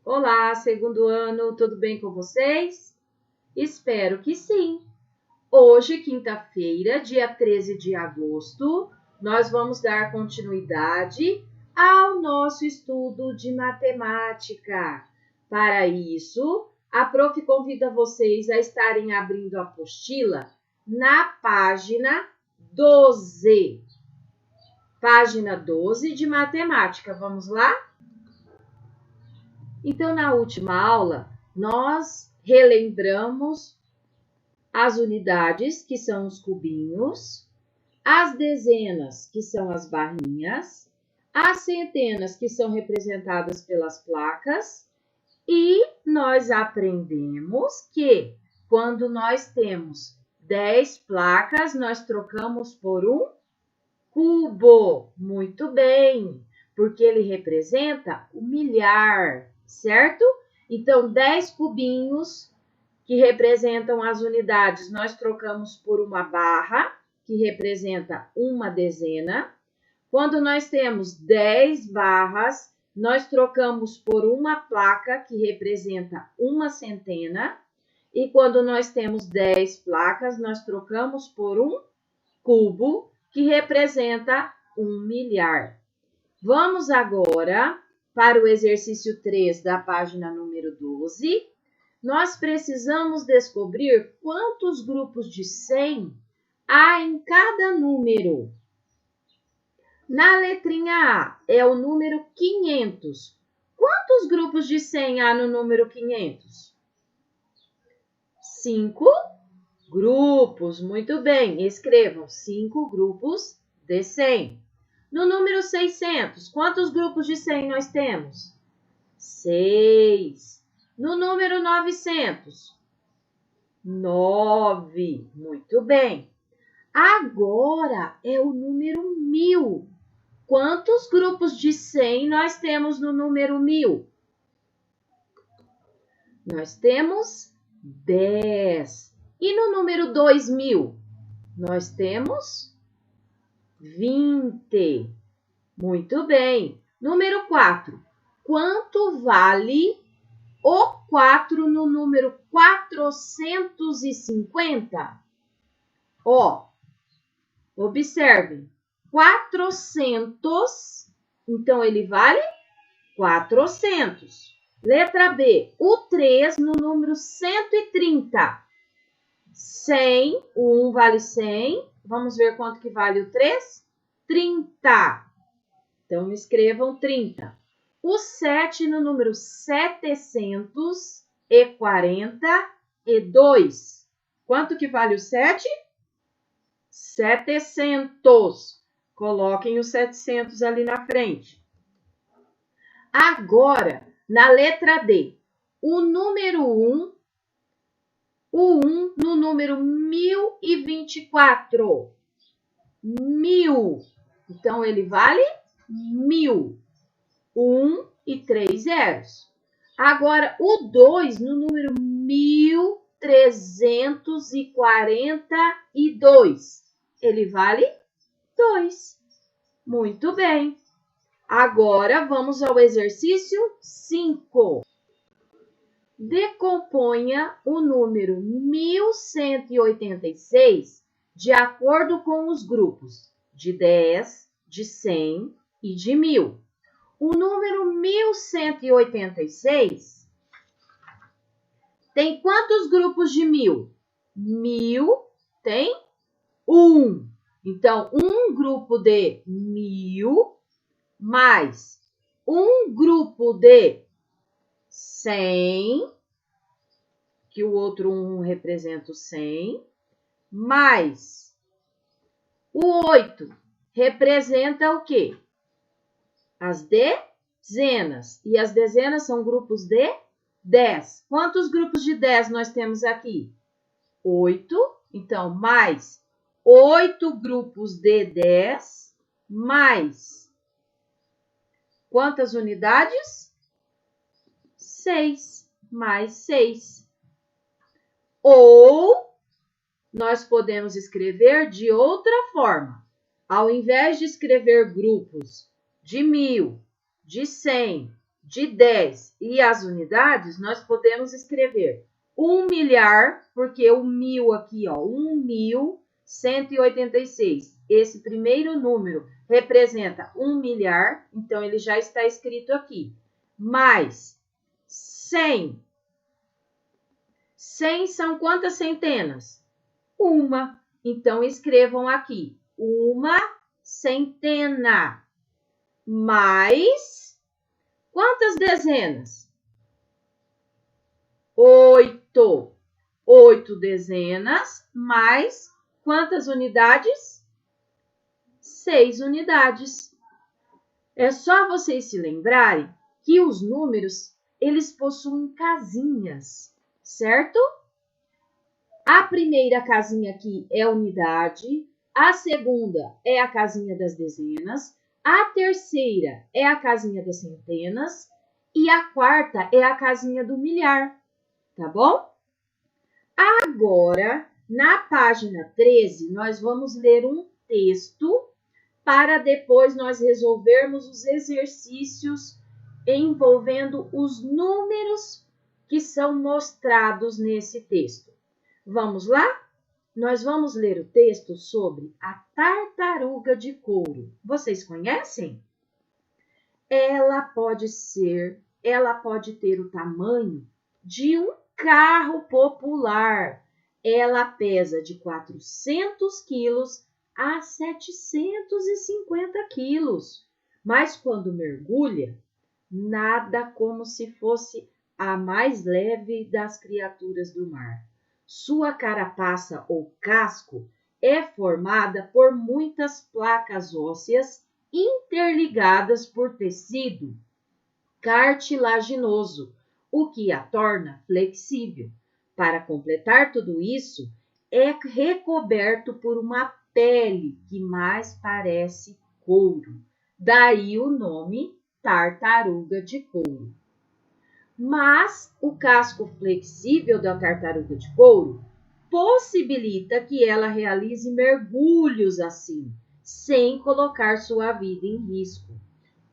Olá, segundo ano, tudo bem com vocês? Espero que sim! Hoje, quinta-feira, dia 13 de agosto, nós vamos dar continuidade ao nosso estudo de matemática. Para isso, a prof convida vocês a estarem abrindo a apostila na página 12. Página 12 de matemática. Vamos lá? Então, na última aula, nós relembramos as unidades, que são os cubinhos, as dezenas, que são as barrinhas, as centenas, que são representadas pelas placas, e nós aprendemos que quando nós temos 10 placas, nós trocamos por um cubo. Muito bem, porque ele representa o milhar, certo? Então, 10 cubinhos que representam as unidades, nós trocamos por uma barra, que representa uma dezena. Quando nós temos 10 barras, nós trocamos por uma placa, que representa uma centena. E quando nós temos 10 placas, nós trocamos por um cubo, que representa um milhar. Vamos agora para o exercício 3 da página número 12. Nós precisamos descobrir quantos grupos de 100 há em cada número. Na letrinha A é o número 500. Quantos grupos de 100 há no número 500? 5 grupos. Muito bem, escrevam 5 grupos de 100. No número 600, quantos grupos de 100 nós temos? 6. No número 900, 9. Muito bem. Agora é o número 1000. Quantos grupos de 100 nós temos no número 1000? Nós temos 10. E no número 2000? Nós temos 20. Muito bem. Número 4. Quanto vale o 4 no número 450? Ó, observem. 400, então ele vale 400. Letra B, o 3 no número 130. 100, o 1 vale 100. Vamos ver quanto que vale o 3? 30. Então, escrevam 30. O 7 no número 742. Quanto que vale o 7? 700. Coloquem os 700 ali na frente. Agora, na letra D, o número 1, o 1 no número 1024. 1000. Então, ele vale 1000. 1 e 3 zeros. Agora, o 2 no número 1342. Ele vale 2. Muito bem. Agora, vamos ao exercício 5. Decomponha o número 1186 de acordo com os grupos de 10, de 100 e de 1000. O número 1186 tem quantos grupos de 1000? 1000 tem 1. Então, um grupo de 1000 mais um grupo de 100, que o outro 1 representa o 100, mais o 8 representa o quê? As dezenas. E as dezenas são grupos de 10. Quantos grupos de 10 nós temos aqui? 8. Então, mais 8 grupos de 10, mais quantas unidades? 6. Mais 6. Ou nós podemos escrever de outra forma. Ao invés de escrever grupos de 1000, de 100, de 10 e as unidades, nós podemos escrever 1 milhar, porque o 1000 aqui, ó, 1.186. Esse primeiro número representa 1 milhar, então ele já está escrito aqui. Mais 100. 100 são quantas centenas? Uma. Então, escrevam aqui, 1 centena. Mais quantas dezenas? 8. 8 dezenas mais quantas unidades? 6 unidades. É só vocês se lembrarem que os números, eles possuem casinhas, certo? A primeira casinha aqui é unidade, a segunda é a casinha das dezenas, a terceira é a casinha das centenas e a quarta é a casinha do milhar, tá bom? Agora, na página 13, nós vamos ler um texto para depois nós resolvermos os exercícios envolvendo os números que são mostrados nesse texto. Vamos lá? Nós vamos ler o texto sobre a tartaruga de couro. Vocês conhecem? Ela pode ter o tamanho de um carro popular. Ela pesa de 400 quilos a 750 quilos. Mas quando mergulha, nada como se fosse a mais leve das criaturas do mar. Sua carapaça ou casco é formada por muitas placas ósseas interligadas por tecido cartilaginoso, o que a torna flexível. Para completar tudo isso, é recoberto por uma pele que mais parece couro. Daí o nome tartaruga de couro. Mas o casco flexível da tartaruga de couro possibilita que ela realize mergulhos assim, sem colocar sua vida em risco.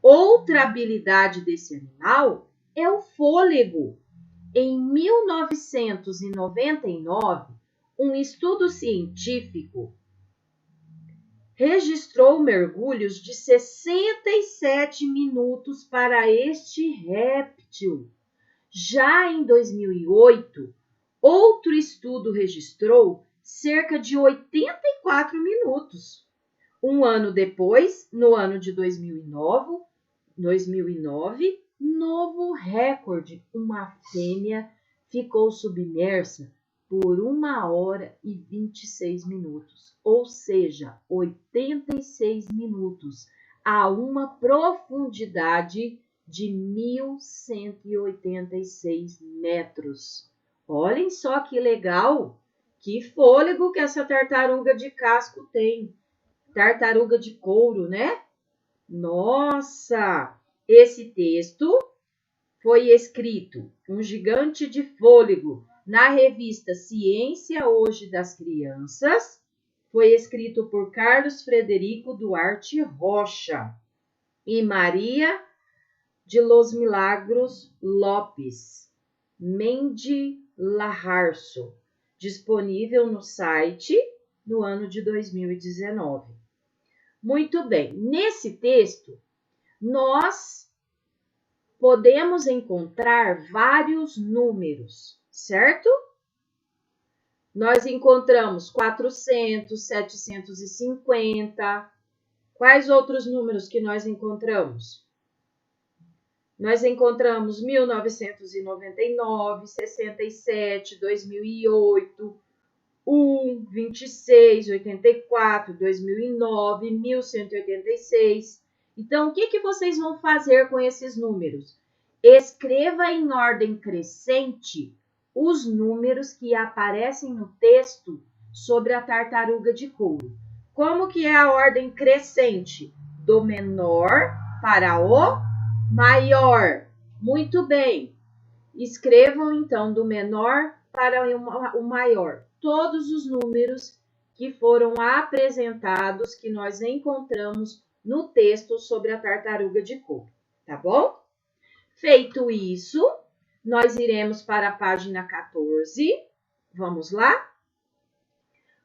Outra habilidade desse animal é o fôlego. Em 1999, um estudo científico registrou mergulhos de 67 minutos para este réptil. Já em 2008, outro estudo registrou cerca de 84 minutos. Um ano depois, no ano de 2009, novo recorde, uma fêmea ficou submersa por 1 hora e 26 minutos, ou seja, 86 minutos, a uma profundidade de 1.186 metros. Olhem só que legal, que fôlego que essa tartaruga de casco tem. Tartaruga de couro, né? Nossa! Esse texto foi escrito, Um Gigante de Fôlego, na revista Ciência Hoje das Crianças. Foi escrito por Carlos Frederico Duarte Rocha e Maria de los Milagros Lopes Mendi Laharso, disponível no site no ano de 2019. Muito bem, nesse texto, nós podemos encontrar vários números, certo? Nós encontramos 400, 750. Quais outros números que nós encontramos? Nós encontramos 1999, 67, 2008, 1, 26, 84, 2009, 1186. Então, o que vocês vão fazer com esses números? Escreva em ordem crescente os números que aparecem no texto sobre a tartaruga de couro. Como que é a ordem crescente? Do menor para o maior. Muito bem. Escrevam, então, do menor para o maior todos os números que foram apresentados, que nós encontramos no texto sobre a tartaruga de couro, tá bom? Feito isso, nós iremos para a página 14. Vamos lá?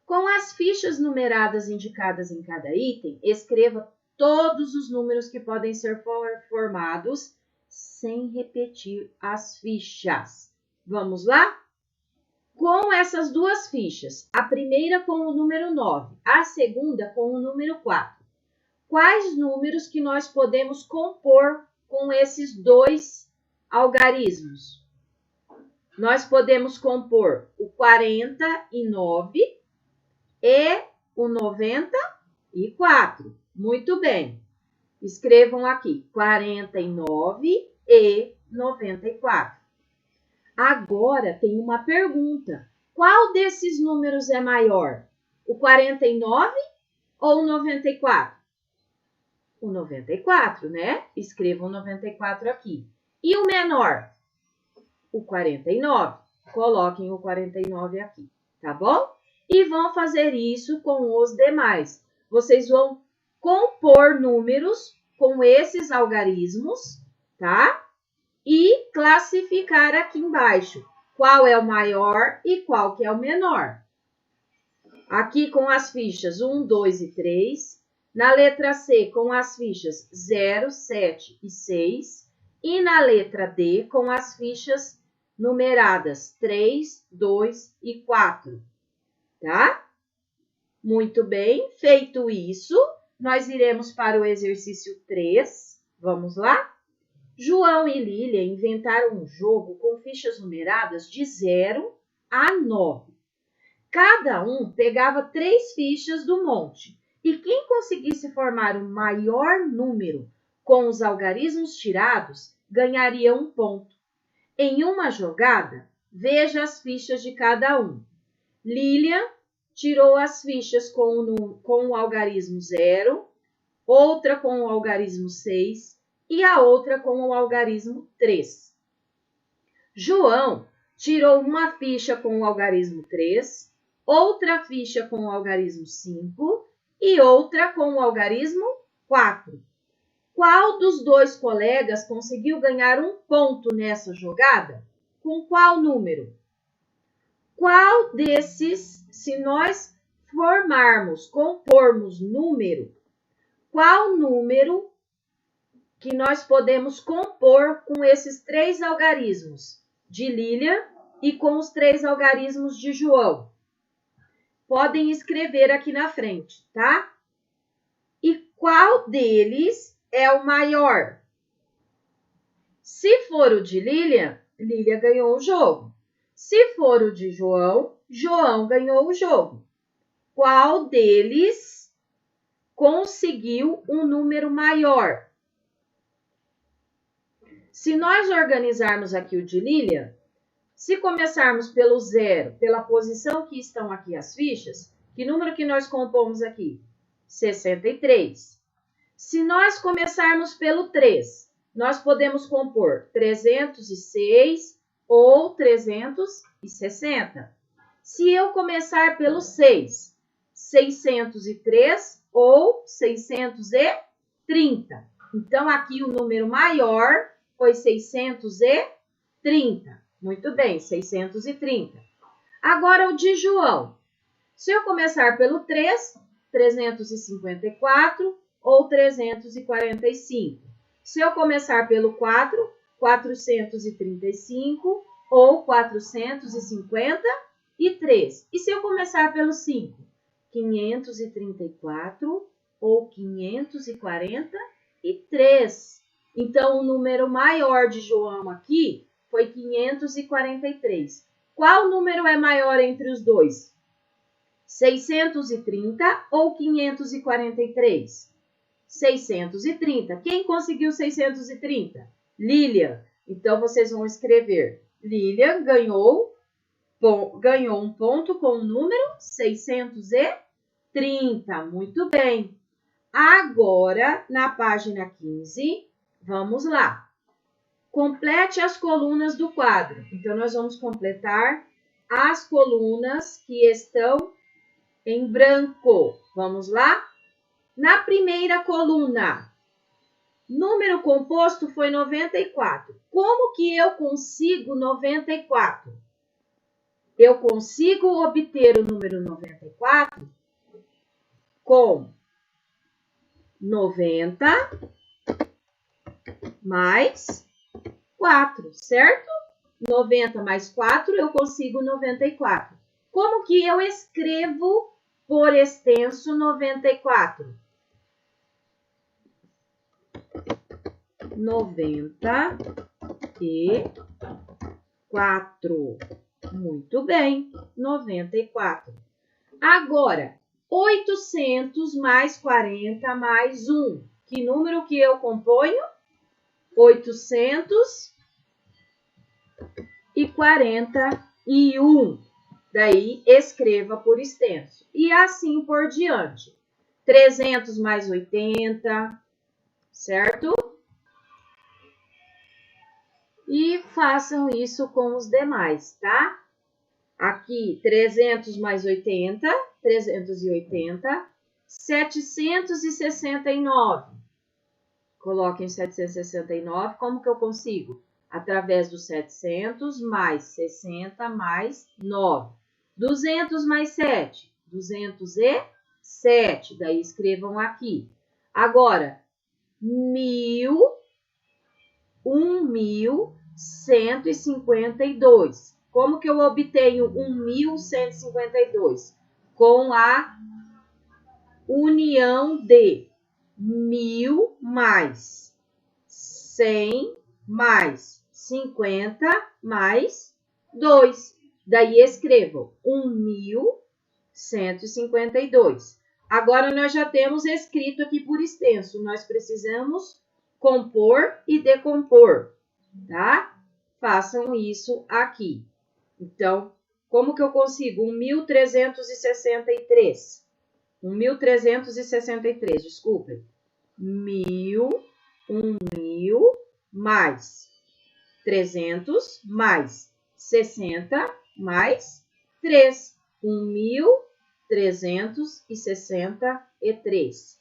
Com as fichas numeradas indicadas em cada item, escreva todos os números que podem ser formados sem repetir as fichas. Vamos lá? Com essas duas fichas, a primeira com o número 9, a segunda com o número 4. Quais números que nós podemos compor com esses dois algarismos? Nós podemos compor o 49 e o 94. Muito bem. Escrevam aqui, 49 e 94. Agora tem uma pergunta. Qual desses números é maior? O 49 ou o 94? O 94, né? Escrevam 94 aqui. E o menor? O 49. Coloquem o 49 aqui, tá bom? E vão fazer isso com os demais. Vocês vão compor números com esses algarismos, tá? E classificar aqui embaixo qual é o maior e qual que é o menor. Aqui com as fichas 1, 2 e 3. Na letra C, com as fichas 0, 7 e 6. E na letra D, com as fichas numeradas 3, 2 e 4. Tá? Muito bem. Feito isso, nós iremos para o exercício 3. Vamos lá? João e Lília inventaram um jogo com fichas numeradas de 0 a 9. Cada um pegava 3 fichas do monte. E quem conseguisse formar o maior número com os algarismos tirados, ganharia 1 ponto. Em uma jogada, veja as fichas de cada um. Lília tirou as fichas com o algarismo 0, outra com o algarismo 6 e a outra com o algarismo 3. João tirou uma ficha com o algarismo 3, outra ficha com o algarismo 5 e outra com o algarismo 4. Qual dos dois colegas conseguiu ganhar 1 ponto nessa jogada? Com qual número? Qual desses, se nós compormos número, qual número que nós podemos compor com esses 3 algarismos de Lília e com os 3 algarismos de João? Podem escrever aqui na frente, tá? E qual deles é o maior? Se for o de Lília, Lília ganhou o jogo. Se for o de João, João ganhou o jogo. Qual deles conseguiu um número maior? Se nós organizarmos aqui o de Lília, se começarmos pelo 0, pela posição que estão aqui as fichas, que número que nós compomos aqui? 63. Se nós começarmos pelo 3, nós podemos compor 306 ou 360. Se eu começar pelo 6, 603 ou 630. Então, aqui o número maior foi 630. Muito bem, 630. Agora o de João. Se eu começar pelo 3, 354 ou 345. Se eu começar pelo 4, 435 ou 453. E se eu começar pelo 5, 534 ou 543. Então, o número maior de João aqui foi 543. Qual número é maior entre os dois? 630 ou 543? 630. Quem conseguiu 630? Lília. Então, vocês vão escrever. Lília ganhou 1 ponto com o número 630. Muito bem. Agora, na página 15, vamos lá. Complete as colunas do quadro. Então, nós vamos completar as colunas que estão em branco. Vamos lá? Na primeira coluna, Número composto foi 94. Como que eu consigo 94? Eu consigo obter o número 94 com 90 mais 4, certo? 90 mais 4, eu consigo 94. Como que eu escrevo por extenso 94? 94. Muito bem, 94. Agora, 800 mais 40 mais 1. Que número que eu componho? 841. Daí, escreva por extenso. E assim por diante. 300 mais 80, certo? E façam isso com os demais, tá? Aqui, 300 mais 80, 380. 769. Coloquem 769. Como que eu consigo? Através do 700 mais 60 mais 9. 200 mais 7. 207. Daí, escrevam aqui. Agora, 1.152. Como que eu obtenho 1.152? Com a união de 1.000 mais 100 mais 50 mais 2. Daí, escrevam 1.152. Agora, nós já temos escrito aqui por extenso. Nós precisamos compor e decompor, tá? Façam isso aqui. Então, como que eu consigo? 1.363. 1.363, desculpem. 1.000 mais 300 mais 60 mais 3. 1.363.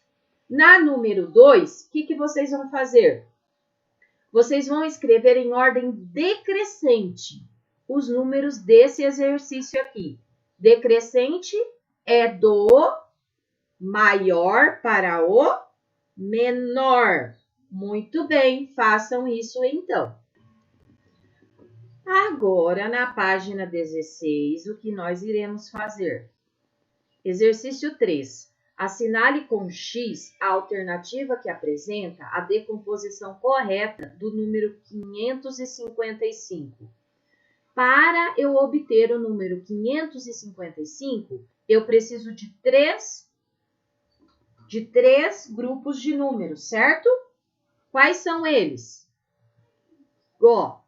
Na número 2, o que vocês vão fazer? Vocês vão escrever em ordem decrescente os números desse exercício aqui. Decrescente é do maior para o menor. Muito bem, façam isso então. Agora, na página 16, o que nós iremos fazer? Exercício 3. Assinale com X a alternativa que apresenta a decomposição correta do número 555. Para eu obter o número 555, eu preciso de três grupos de números, certo? Quais são eles?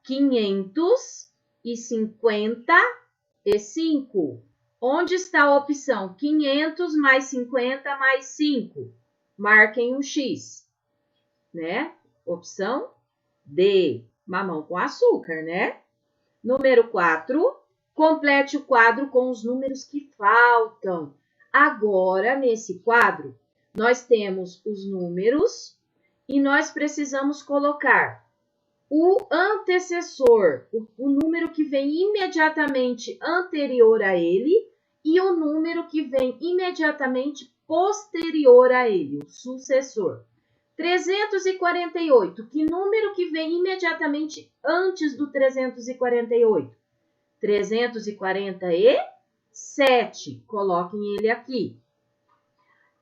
555. Onde está a opção 500 mais 50 mais 5? Marquem um X, né? Opção D, mamão com açúcar, né? Número 4, complete o quadro com os números que faltam. Agora, nesse quadro, nós temos os números e nós precisamos colocar o antecessor, o número que vem imediatamente anterior a ele, e o número que vem imediatamente posterior a ele, o sucessor. 348, que número que vem imediatamente antes do 348? 347, coloquem ele aqui.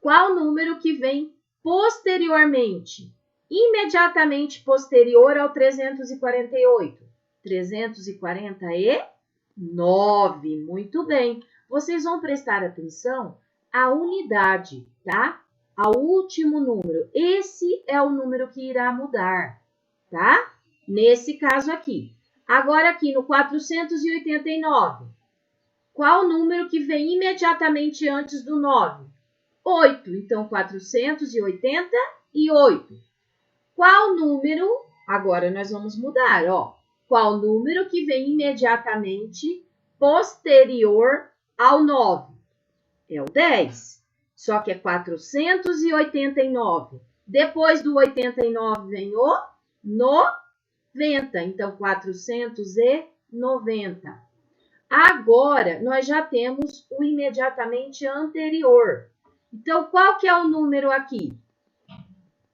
Qual número que vem posteriormente? Imediatamente posterior ao 348. 349. Muito bem. Vocês vão prestar atenção à unidade, tá? Ao último número. Esse é o número que irá mudar, tá? Nesse caso aqui. Agora aqui no 489. Qual número que vem imediatamente antes do 9? 8. Então, 488. Qual número, agora nós vamos mudar, ó. Qual número que vem imediatamente posterior ao 9? É o 10. Só que é 489. Depois do 89 vem o 90. Então, 490. Agora, nós já temos o imediatamente anterior. Então, qual que é o número aqui?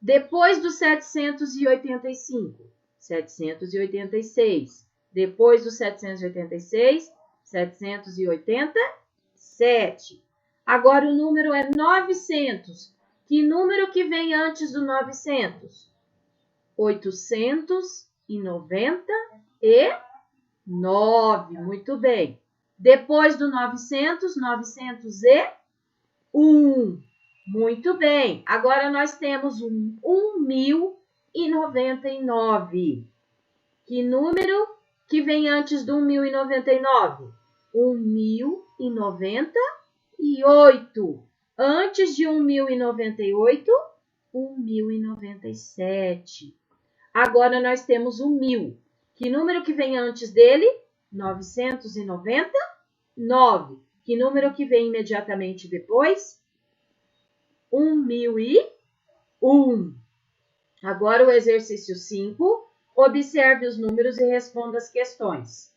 Depois do 785, 786. Depois do 786, 787. Agora, o número é 900. Que número que vem antes do 900? 899. Muito bem. Depois do 900, 901. Muito bem. Agora nós temos um 1099. Que número que vem antes do 1099? 1098. Antes de 1098, 1097. Agora nós temos o 1000. Que número que vem antes dele? 999. Que número que vem imediatamente depois? 1001. Agora o exercício 5. Observe os números e responda as questões.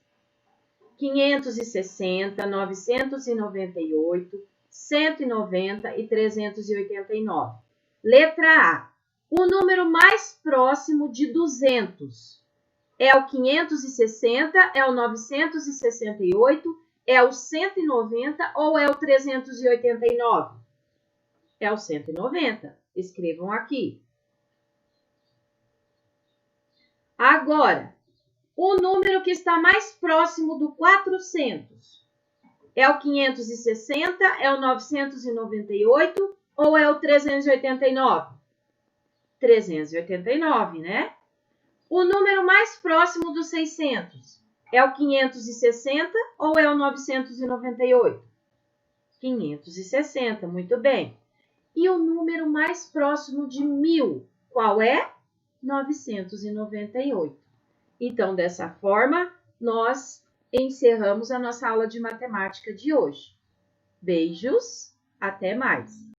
560, 998, 190 e 389. Letra A. O número mais próximo de 200 é o 560, é o 968, é o 190 ou é o 389? É o 190. Escrevam aqui. Agora, o número que está mais próximo do 400 é o 560, é o 998 ou é o 389? 389, né? O número mais próximo dos 600 é o 560 ou é o 998? 560, muito bem. E o número mais próximo de 1000, qual é? 998. Então, dessa forma, nós encerramos a nossa aula de matemática de hoje. Beijos, até mais!